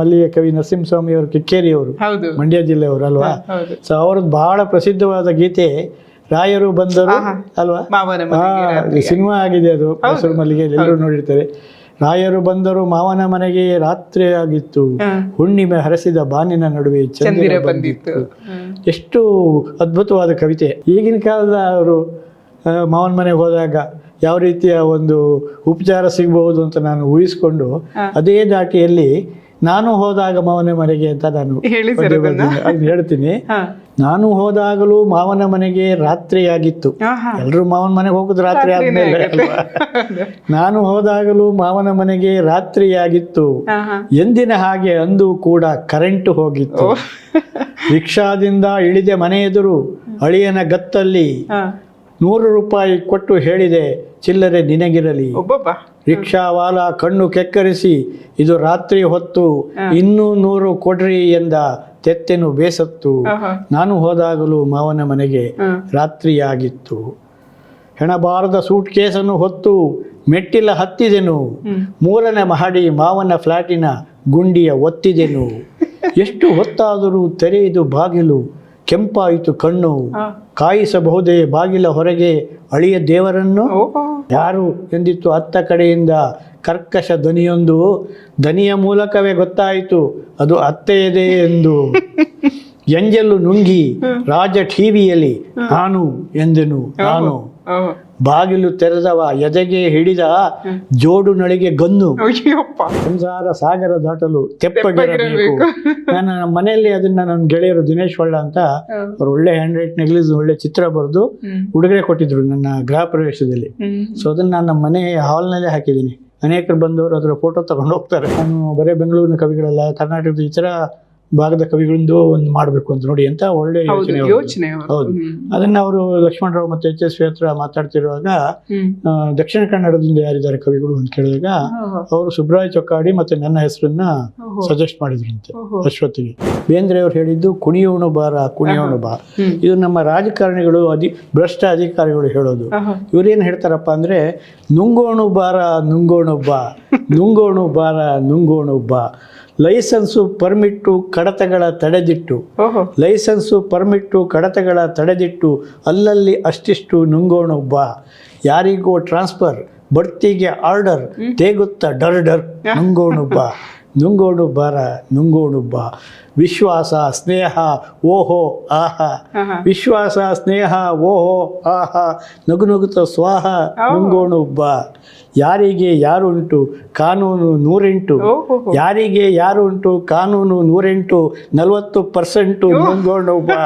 ಅಲ್ಲಿಯ ಕವಿ ನರಸಿಂಹಸ್ವಾಮಿ ಅವರು ಕಿಕ್ಕೇರಿಯವರು, ಹೌದು. ಮಂಡ್ಯ ಜಿಲ್ಲೆಯವರು ಅಲ್ವಾ. ಹೌದು. ಸೊ ಅವ್ರದ್ದು ಬಹಳ ಪ್ರಸಿದ್ಧವಾದ ಗೀತೆ ರಾಯರು ಬಂದರು ಅಲ್ವಾ. ಮಾವನ ಮನೆಗೆ ರಾತ್ರಿ. ಸಿನಿಮಾ ಆಗಿದೆ ಅದು, ಮೈಸೂರು ಮಲ್ಲಿಗೆ, ಎಲ್ಲರೂ ನೋಡಿರ್ತಾರೆ. ರಾಯರು ಬಂದರು ಮಾವನ ಮನೆಗೆ ರಾತ್ರಿ ಆಗಿತ್ತು, ಹುಣ್ಣಿಮೆ ಹರಸಿದ ಬಾನಿನ ನಡುವೆ ಚಂದಿರ ಬಂದಿತ್ತು. ಎಷ್ಟು ಅದ್ಭುತವಾದ ಕವಿತೆ. ಈಗಿನ ಕಾಲದ ಅವರು ಮಾವನ ಮನೆಗೆ ಹೋದಾಗ ಯಾವ ರೀತಿಯ ಒಂದು ಉಪಚಾರ ಸಿಗಬಹುದು ಅಂತ ನಾನು ಊಹಿಸ್ಕೊಂಡು ಅದೇ ದಾಟಿಯಲ್ಲಿ ನಾನು ಹೋದಾಗ ಮಾವನ ಮನೆಗೆ ಅಂತ ನಾನು ಅದನ್ನ ಹೇಳ್ತೀನಿ. ನಾನು ಹೋದಾಗಲೂ ಮಾವನ ಮನೆಗೆ ರಾತ್ರಿಯಾಗಿತ್ತು. ಎಲ್ರು ಮಾವನ ಮನೆಗೆ ಹೋಗುದು ರಾತ್ರಿ ಆದ್ಮೇಲೆ ಅಲ್ವಾ. ನಾನು ಹೋದಾಗಲೂ ಮಾವನ ಮನೆಗೆ ರಾತ್ರಿಯಾಗಿತ್ತು, ಎಂದಿನ ಹಾಗೆ ಅಂದು ಕೂಡ ಕರೆಂಟ್ ಹೋಗಿತ್ತು. ರಿಕ್ಷಾದಿಂದ ಇಳಿದೆ ಮನೆ ಎದುರು, ಅಳಿಯನ ಗತ್ತಲ್ಲಿ 100 ರೂಪಾಯಿ ಕೊಟ್ಟು ಹೇಳಿದೆ ಚಿಲ್ಲರೆ ನಿನಗಿರಲಿ. ರಿಕ್ಷಾವಾಲ ಕಣ್ಣು ಕೆಕ್ಕರಿಸಿ, ಇದು ರಾತ್ರಿ ಹೊತ್ತು, ಇನ್ನೂ 100 ಕೊಡ್ರಿ ಎಂದ, ತೆತ್ತೆನು ಬೇಸತ್ತು. ನಾನು ಹೋದಾಗಲೂ ಮಾವನ ಮನೆಗೆ ರಾತ್ರಿಯಾಗಿತ್ತು. ಹೆಣಬಾರದ ಸೂಟ್ ಕೇಸನ್ನು ಹೊತ್ತು ಮೆಟ್ಟಿಲ ಹತ್ತಿದೆನು, 3ನೇ ಮಹಡಿ ಮಾವನ ಫ್ಲಾಟಿನ ಗುಂಡಿಯ ಒತ್ತಿದೆನು. ಎಷ್ಟು ಹೊತ್ತಾದರೂ ತೆರೆಯಿತು ಬಾಗಿಲು, ಕೆಂಪಾಯಿತು ಕಣ್ಣು, ಕಾಯಿಸಬಹುದೇ ಬಾಗಿಲ ಹೊರಗೆ ಅಳಿಯ ದೇವರನ್ನು. ಯಾರು ಎಂದಿತ್ತು ಅತ್ತ ಕಡೆಯಿಂದ ಕರ್ಕಶ ಧ್ವನಿಯೊಂದು, ದನಿಯ ಮೂಲಕವೇ ಗೊತ್ತಾಯಿತು ಅದು ಅತ್ತೆಯದೇ ಎಂದು. ಎಂಜಲು ನುಂಗಿ ರಾಜ ಟಿವಿಯಲ್ಲಿ ನಾನು ಎಂದೆನು ನಾನು. ಬಾಗಿಲು ತೆರೆದವ ಎದೆಗೆ ಹಿಡಿದ ಜೋಡು ನಳಿಗೆ ಗನ್ನು. ಸಂಸಾರ ಸಾಗರ ದಾಟಲು ತೆಪ್ಪಗಿರಬೇಕು. ನಾನು ನಮ್ಮ ಮನೆಯಲ್ಲಿ ಅದನ್ನ ನನ್ನ ಗೆಳೆಯರು ದಿನೇಶ್ ಒಳ್ಳ ಅಂತ ಅವ್ರು ಒಳ್ಳೆ ಹ್ಯಾಂಡ್ ರೈಟ್ನಲ್ಲಿ ಒಳ್ಳೆ ಚಿತ್ರ ಬರೆದು ಉಡುಗೊರೆ ಕೊಟ್ಟಿದ್ರು ನನ್ನ ಗೃಹ ಪ್ರವೇಶದಲ್ಲಿ. ಸೊ ಅದನ್ನ ನಾನು ನಮ್ಮ ಮನೆ ಹಾಲ್ನಲ್ಲೇ ಹಾಕಿದ್ದೀನಿ. ಅನೇಕರು ಬಂದವರು ಅದರ ಫೋಟೋ ತಗೊಂಡು ಹೋಗ್ತಾರೆ. ನಾನು ಬರೀ ಬೆಂಗಳೂರಿನ ಕವಿಗಳಲ್ಲ, ಕರ್ನಾಟಕದ ಇತರ ಭಾಗದ ಕವಿಗಳಿಂದ ಒಂದು ಮಾಡಬೇಕು ಅಂತ ನೋಡಿ ಅಂತ ಒಳ್ಳೆ ಯೋಚನೆ. ಹೌದು, ಅದನ್ನ ಅವರು ಲಕ್ಷ್ಮಣರಾವ್ ಮತ್ತೆ HS ಹತ್ರ ಮಾತಾಡ್ತಿರುವಾಗ ದಕ್ಷಿಣ ಕನ್ನಡದಿಂದ ಯಾರಿದ್ದಾರೆ ಕವಿಗಳು ಅಂತ ಕೇಳಿದಾಗ ಅವರು ಸುಬ್ರಾಯ ಚೊಕ್ಕಾಡಿ ಮತ್ತೆ ನನ್ನ ಹೆಸರನ್ನ ಸಜೆಸ್ಟ್ ಮಾಡಿದ್ರಂತೆ ಅಶ್ವತ್ಥಿಗೆ. ಬೇಂದ್ರೆ ಅವ್ರು ಹೇಳಿದ್ದು ಕುಣಿಯೋಣು ಬಾರ ಕುಣಿಯೋಣು ಬಾ. ಇದು ನಮ್ಮ ರಾಜಕಾರಣಿಗಳು ಭ್ರಷ್ಟ ಅಧಿಕಾರಿಗಳು ಹೇಳೋದು. ಇವ್ರೇನ್ ಹೇಳ್ತಾರಪ್ಪ ಅಂದ್ರೆ, ನುಂಗೋಣು ಬಾರ ನುಂಗೋಣು ಬಾ, ನುಂಗೋಣು ಬಾರ ನುಂಗೋಣು ಬಾ. ಲೈಸೆನ್ಸು ಪರ್ಮಿಟ್ಟು ಕಡತಗಳ ತಡೆದಿಟ್ಟು, ಲೈಸೆನ್ಸು ಪರ್ಮಿಟ್ಟು ಕಡತಗಳ ತಡೆದಿಟ್ಟು, ಅಲ್ಲಲ್ಲಿ ಅಷ್ಟಿಷ್ಟು ನುಂಗೋಣು ಬಾ. ಯಾರಿಗೋ ಟ್ರಾನ್ಸ್ಫರ್, ಬಡ್ತಿಗೆ ಆರ್ಡರ್, ತೇಗುತ್ತ ಡರ್ ಡರ್, ನುಂಗೋಣು ಬಾ, ನುಂಗೋಣು ಬಾರ ನುಂಗೋಣು ಬಾ. ವಿಶ್ವಾಸ ಸ್ನೇಹ ಓಹೋ ಆಹಾ, ವಿಶ್ವಾಸ ಸ್ನೇಹ ಓಹೋ ಆಹಾ, ನಗು ನಗುತ್ತ ಸ್ವಾಹ, ನುಂಗೋಣು ಬಾ. ಯಾರಿಗೆ ಯಾರುಂಟು ಕಾನೂನು 108, ಯಾರಿಗೆ ಯಾರುಂಟು ಕಾನೂನು 108, 40% ನುಂಗೋಣು ಬಾ.